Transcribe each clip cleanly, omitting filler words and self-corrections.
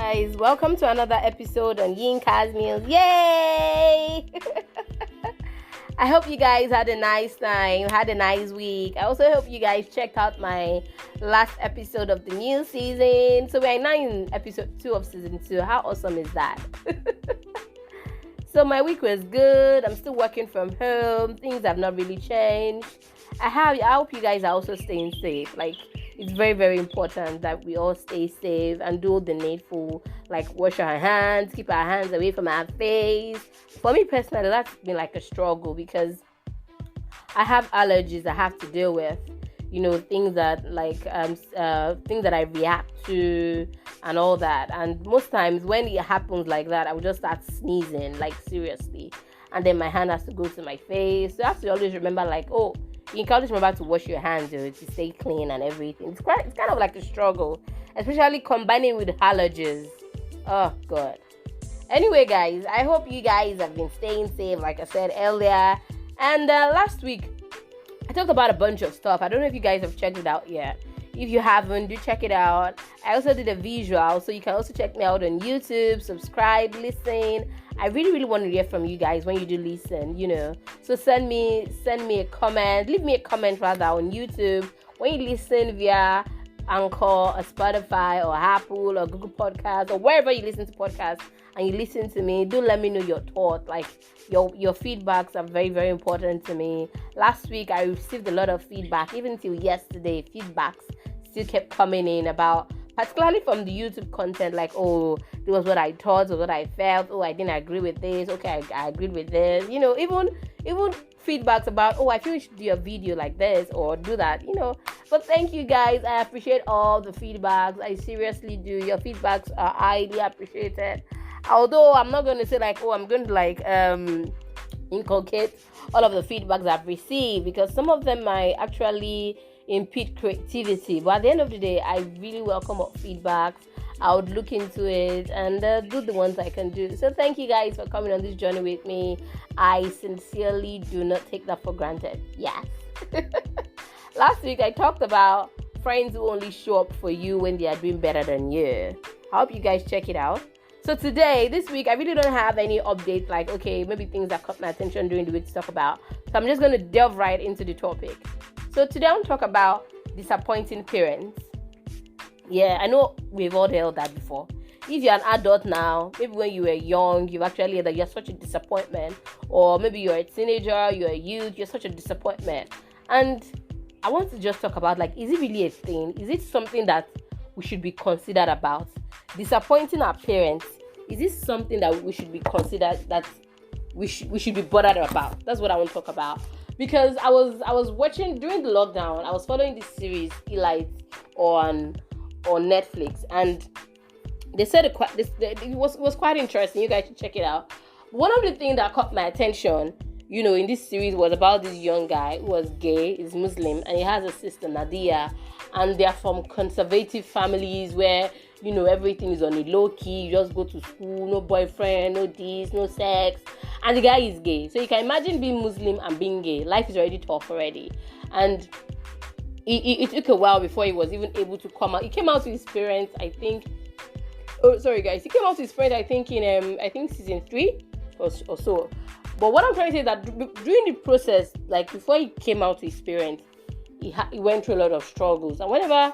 guys, welcome to another episode on Yinka's Meals. Yay! I hope you guys had a nice time, had a nice week. I also hope you guys checked out my last episode of the new season. So we're now in episode 2 of season 2. How awesome is that? So my week was good. I'm still working from home. Things have not really changed. I hope you guys are also staying safe. It's very, very important that we all stay safe and do the needful, like wash our hands, keep our hands away from our face. For me personally, that's been like a struggle because I have allergies I have to deal with. Things that things that I react to and all that. And most times when it happens like that, I would just start sneezing, like seriously. And then my hand has to go to my face. So I have to always remember you can always remember to wash your hands to stay clean and everything. It's kind of like a struggle, especially combining with allergies. Oh, God. Anyway, guys, I hope you guys have been staying safe, like I said earlier. And last week, I talked about a bunch of stuff. I don't know if you guys have checked it out yet. If you haven't, do check it out. I also did a visual, so you can also check me out on YouTube, subscribe, listen. I really, really want to hear from you guys when you do listen, So send me a comment. Leave me a comment rather on YouTube when you listen via Anchor or Spotify or Apple or Google Podcasts or wherever you listen to podcasts and you listen to me. Do let me know your thoughts. Your feedbacks are very, very important to me. Last week I received a lot of feedback. Even till yesterday, feedbacks still kept coming in about, particularly from the YouTube content, this was what I thought, or what I felt. Oh, I didn't agree with this. Okay, I agreed with this. Even feedbacks about, I feel you should do a video like this or do that. But thank you guys. I appreciate all the feedbacks. I seriously do. Your feedbacks are highly appreciated. Although I'm not going to say I'm going to inculcate all of the feedbacks I've received, because some of them might actually impede creativity. But at the end of the day, I really welcome up feedbacks. I would look into it and do the ones I can do. So thank you guys for coming on this journey with me. I sincerely do not take that for granted. Yes. Last week I talked about friends who only show up for you when they are doing better than you. I hope you guys check it out. So this week, I really don't have any updates maybe things that caught my attention during the week to talk about. So I'm just going to delve right into the topic. So today I want to talk about disappointing parents. Yeah, I know we've all heard that before. If you're an adult now, maybe when you were young, you've actually heard that you're such a disappointment. Or maybe you're a teenager, you're a youth, you're such a disappointment. And I want to just talk about, is it really a thing? Is it something that we should be considered about? Disappointing our parents, is this something that we should be considered, that we should be bothered about? That's what I want to talk about. Because I was watching during the lockdown, I was following this series Elite on Netflix, and they said it was quite interesting. You guys should check it out. One of the things that caught my attention, in this series was about this young guy who was gay, is Muslim, and he has a sister, Nadia, and they are from conservative families where, everything is on a low key. You just go to school, no boyfriend, no this, no sex, and the guy is gay. So you can imagine being Muslim and being gay. Life is already tough already, and it took a while before he was even able to come out. He came out to his parents, I think. Oh, sorry guys, he came out to his parents, I think in season 3 or so. But what I'm trying to say is that during the process, before he came out to his parents, he went through a lot of struggles. And whenever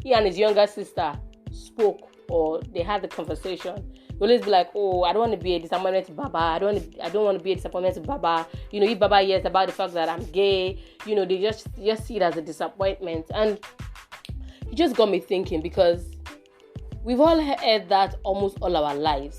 he and his younger sister spoke or they had the conversation, he always be like, "Oh, I don't want to be a disappointment to Baba. I don't want to be a disappointment to Baba. If Baba hears about the fact that I'm gay, they just see it as a disappointment." And it just got me thinking, because we've all heard that almost all our lives.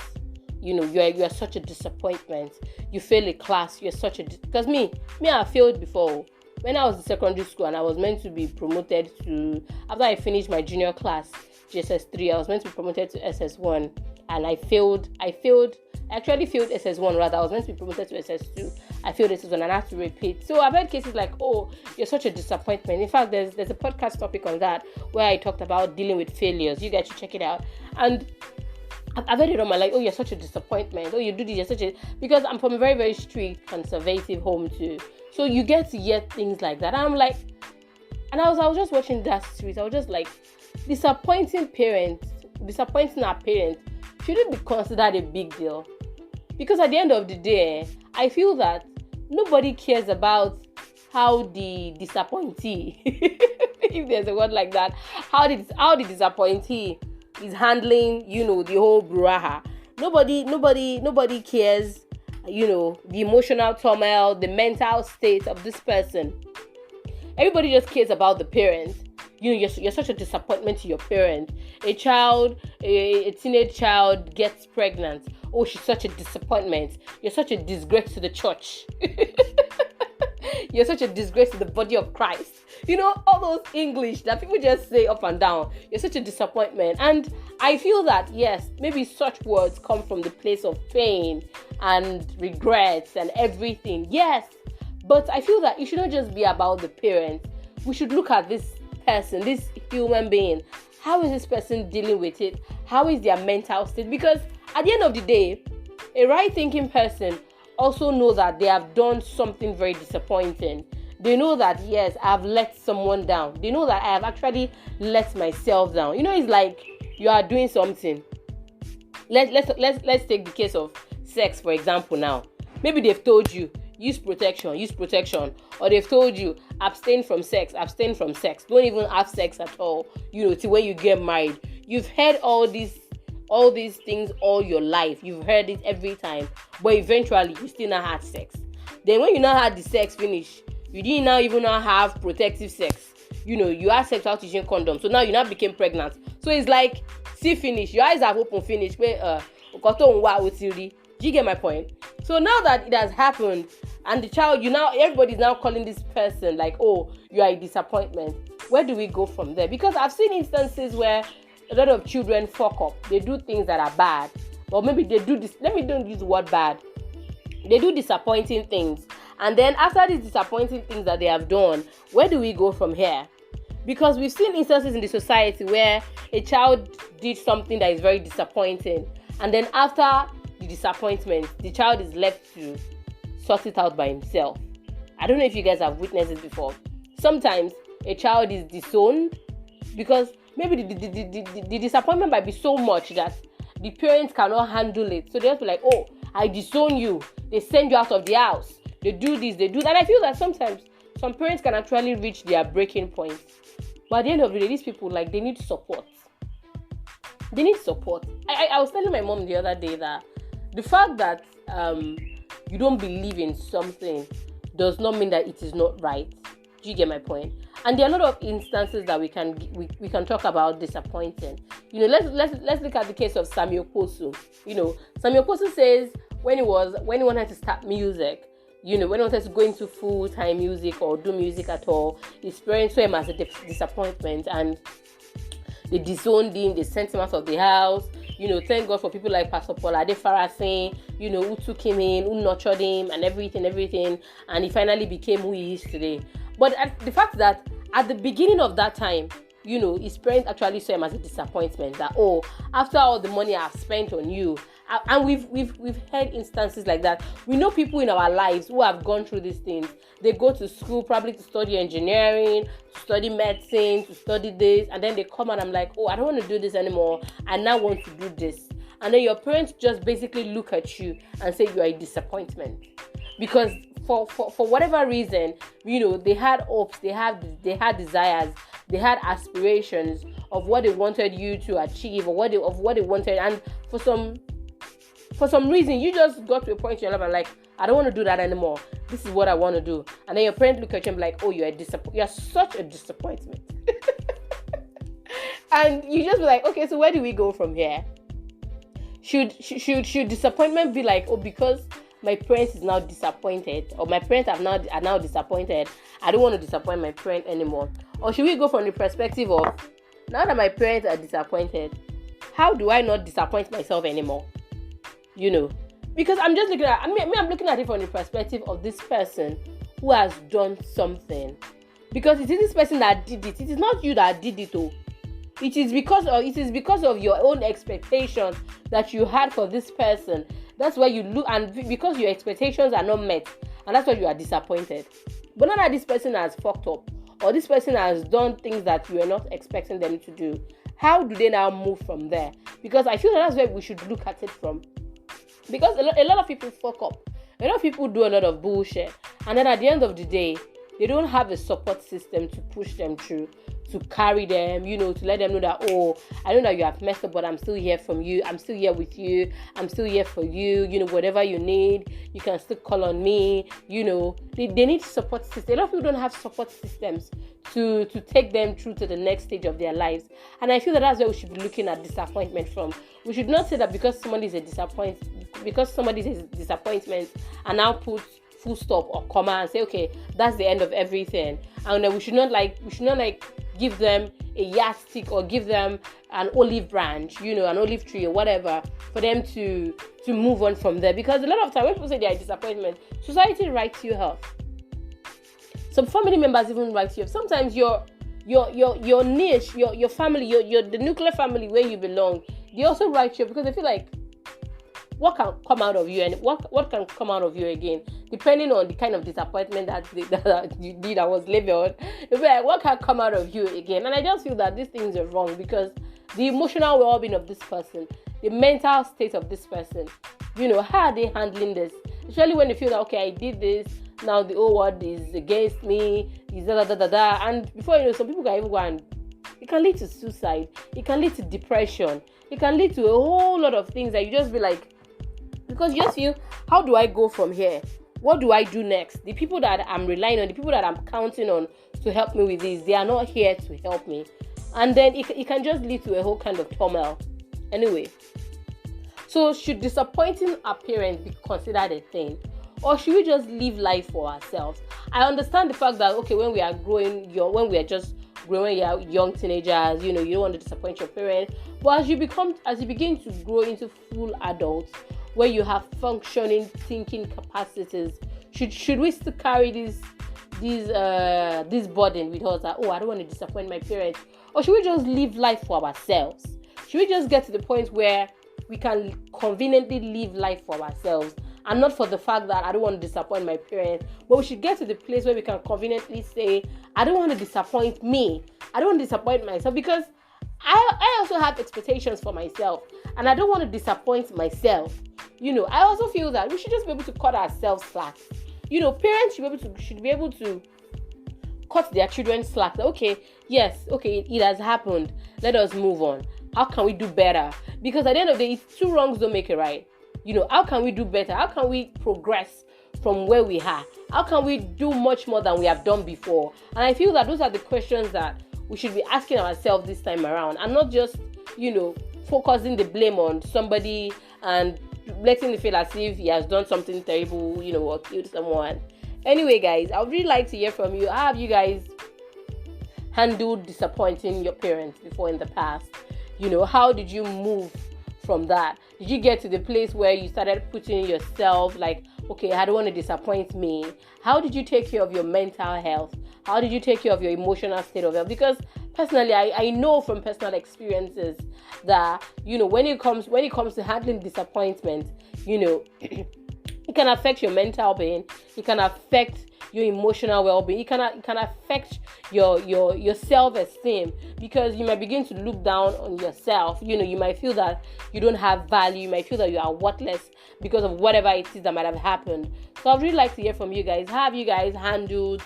You are such a disappointment. You fail a class. You're such a... Because me, I failed before. When I was in secondary school and I was meant to be promoted to... After I finished my junior class, GSS3, I was meant to be promoted to SS1. And I failed. I actually failed SS1 rather. I was meant to be promoted to SS2. I failed SS1 and I had to repeat. So I've heard cases like, "Oh, you're such a disappointment." In fact, there's a podcast topic on that where I talked about dealing with failures. You guys should check it out. And I've heard it on my "Oh, you're such a disappointment. Oh, you do this, you're such a..." Because I'm from a very, very strict, conservative home too. So you get to hear things like that. And I'm like... And I was just watching that series. I was just like, disappointing our parents shouldn't be considered a big deal. Because at the end of the day, I feel that nobody cares about how the disappointee, if there's a word like that, how the disappointee is handling, the whole brouhaha. Nobody cares, the emotional turmoil, the mental state of this person. Everybody just cares about the parent. You're such a disappointment to your parent. A teenage child gets pregnant. Oh, she's such a disappointment. You're such a disgrace to the church. You're such a disgrace to the body of Christ. All those English that people just say up and down. You're such a disappointment. And I feel that, yes, maybe such words come from the place of pain and regrets and everything. Yes, but I feel that it should not just be about the parent. We should look at this person, this human being. How is this person dealing with it? How is their mental state? Because at the end of the day, a right-thinking person also knows that they have done something very disappointing. They know that, yes, I've let someone down. They know that I have actually let myself down. It's like you are doing something. Let's take the case of sex, for example, now. Maybe they've told you, use protection, or they've told you, abstain from sex, don't even have sex at all, till when you get married. You've heard all these things all your life. You've heard it every time, but eventually you still not had sex. Then when you now had the sex finish, you didn't now even now have protective sex. You had sex without using condom, so now you now became pregnant. So it's like, see, finish, your eyes have open, finish. Do you get my point? So now that it has happened, and the child, everybody's now calling this person like, oh, you are a disappointment. Where do we go from there? Because I've seen instances where a lot of children fuck up. They do things that are bad. Or maybe they do this. Let me don't use the word bad. They do disappointing things. And then after these disappointing things that they have done, where do we go from here? Because we've seen instances in the society where a child did something that is very disappointing. And then after the disappointment, the child is left to sort it out by himself. I don't know if you guys have witnessed it before. Sometimes a child is disowned because maybe the disappointment might be so much that the parents cannot handle it. So they have to be like, oh, I disown you. They send you out of the house. They do this, they do that. And I feel that sometimes some parents can actually reach their breaking point. But at the end of the day, these people, they need support. They need support. I was telling my mom the other day that the fact that you don't believe in something does not mean that it is not right. Do you get my point? And there are a lot of instances that we can talk about disappointing. Let's look at the case of Samuel Posu. Samuel Posu says when he wanted to start music, when he wanted to go into full-time music or do music at all, his parents saw him as a disappointment and they disowned him, they sent him out of the house. Thank God for people like Pastor Paul Adefarasin, who took him in, who nurtured him and everything, and he finally became who he is today. But the fact that at the beginning of that time, his parents actually saw him as a disappointment. That, oh, after all the money I've spent on you, and we've heard instances like that. We know people in our lives who have gone through these things. They go to school probably to study engineering, to study medicine, to study this, and then they come and I'm like, oh, I don't want to do this anymore. I now want to do this. And then your parents just basically look at you and say you are a disappointment. Because for whatever reason, they had hopes, they had desires, they had aspirations of what they wanted you to achieve or what they wanted, and for some reason you just got to a point in your life and like, I don't want to do that anymore. This is what I want to do. And then your parents look at you and be like, oh, you're such a disappointment. And you just be like, okay, so where do we go from here? Should disappointment be like, oh, because my parents is now disappointed, or my parents are now disappointed, I don't want to disappoint my parent anymore? Or should we go from the perspective of, now that my parents are disappointed, how do I not disappoint myself anymore? Because I'm just looking at, I'm looking at it from the perspective of this person who has done something. Because it is this person that did it. It is not you that did it, oh. It is because of your own expectations that you had for this person. That's why you look, and because your expectations are not met, and that's why you are disappointed. But now that this person has fucked up, or this person has done things that you were not expecting them to do, how do they now move from there? Because I feel that's where we should look at it from. Because a lot of people fuck up. A lot of people do a lot of bullshit. And then at the end of the day, they don't have a support system to push them through, to carry them, to let them know that, oh, I know that you have messed up, but I'm still here from you. I'm still here with you. I'm still here for you. Whatever you need, you can still call on me. They need support systems. A lot of people don't have support systems to take them through to the next stage of their lives. And I feel that's where we should be looking at disappointment from. We should not say that because somebody is a disappointment and now put full stop or comma and say, okay, that's the end of everything. And then we should not give them a yardstick or give them an olive branch, an olive tree or whatever for them to move on from there. Because a lot of time when people say they are disappointment, society writes you off. Some family members even write you off. Sometimes your niche, your family, your the nuclear family where you belong, they also write you off because they feel like, what can come out of you and what can come out of you again, depending on the kind of disappointment that you did that was labeled. You'll be like, what can come out of you again? And I just feel that these things are wrong because the emotional well-being of this person, the mental state of this person, how are they handling this? Especially when they feel that, okay, I did this, now the whole world is against me, is da. And before some people can even go and it can lead to suicide, it can lead to depression, it can lead to a whole lot of things that you just be like, because you just feel, how do I go from here? What do I do next? The people that I'm relying on, the people that I'm counting on to help me with this, they are not here to help me. And then it can just lead to a whole kind of turmoil. Anyway, so should disappointing our parents be considered a thing? Or should we just live life for ourselves? I understand the fact that, okay, when we are growing, when we are young teenagers, you don't want to disappoint your parents. But as you begin to grow into full adults, where you have functioning thinking capacities, should we still carry this burden with us that, oh, I don't want to disappoint my parents? Or should we just live life for ourselves? Should we just get to the point where we can conveniently live life for ourselves and not for the fact that I don't want to disappoint my parents, but we should get to the place where we can conveniently say, I don't want to disappoint me. I don't want to disappoint myself because I also have expectations for myself and I don't want to disappoint myself. I also feel that we should just be able to cut ourselves slack. Parents should be able to cut their children slack. Okay, yes, okay, it has happened. Let us move on. How can we do better? Because at the end of the day, it's two wrongs don't make it right. How can we do better? How can we progress from where we are? How can we do much more than we have done before? And I feel that those are the questions that we should be asking ourselves this time around, and not just, focusing the blame on somebody and letting it feel as if he has done something terrible, or killed someone. Anyway, guys, I would really like to hear from you. How have you guys handled disappointing your parents before in the past? How did you move from that? Did you get to the place where you started putting yourself like, okay, I don't want to disappoint me? How did you take care of your mental health? How did you take care of your emotional state of health? Because personally, I know from personal experiences that, when it comes to handling disappointment, it can affect your mental being, it can affect your emotional well-being, it can affect your self-esteem, because you might begin to look down on yourself. You might feel that you don't have value, you might feel that you are worthless because of whatever it is that might have happened. So I'd really like to hear from you guys. How have you guys handled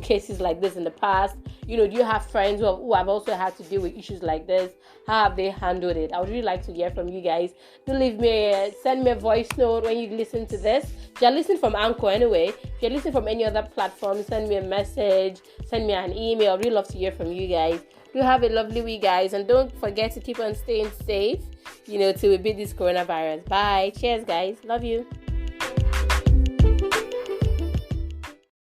cases like this in the past? Do you have friends who have also had to deal with issues like this? How have they handled it? I would really like to hear from you guys. Do send me a voice note when you listen to this. If you're listening from Anchor anyway, if you're listening from any other platform, send me a message, send me an email. I'd really love to hear from you guys. Do have a lovely week, guys, and don't forget to keep on staying safe, till we beat this coronavirus. Bye. Cheers, guys. Love you.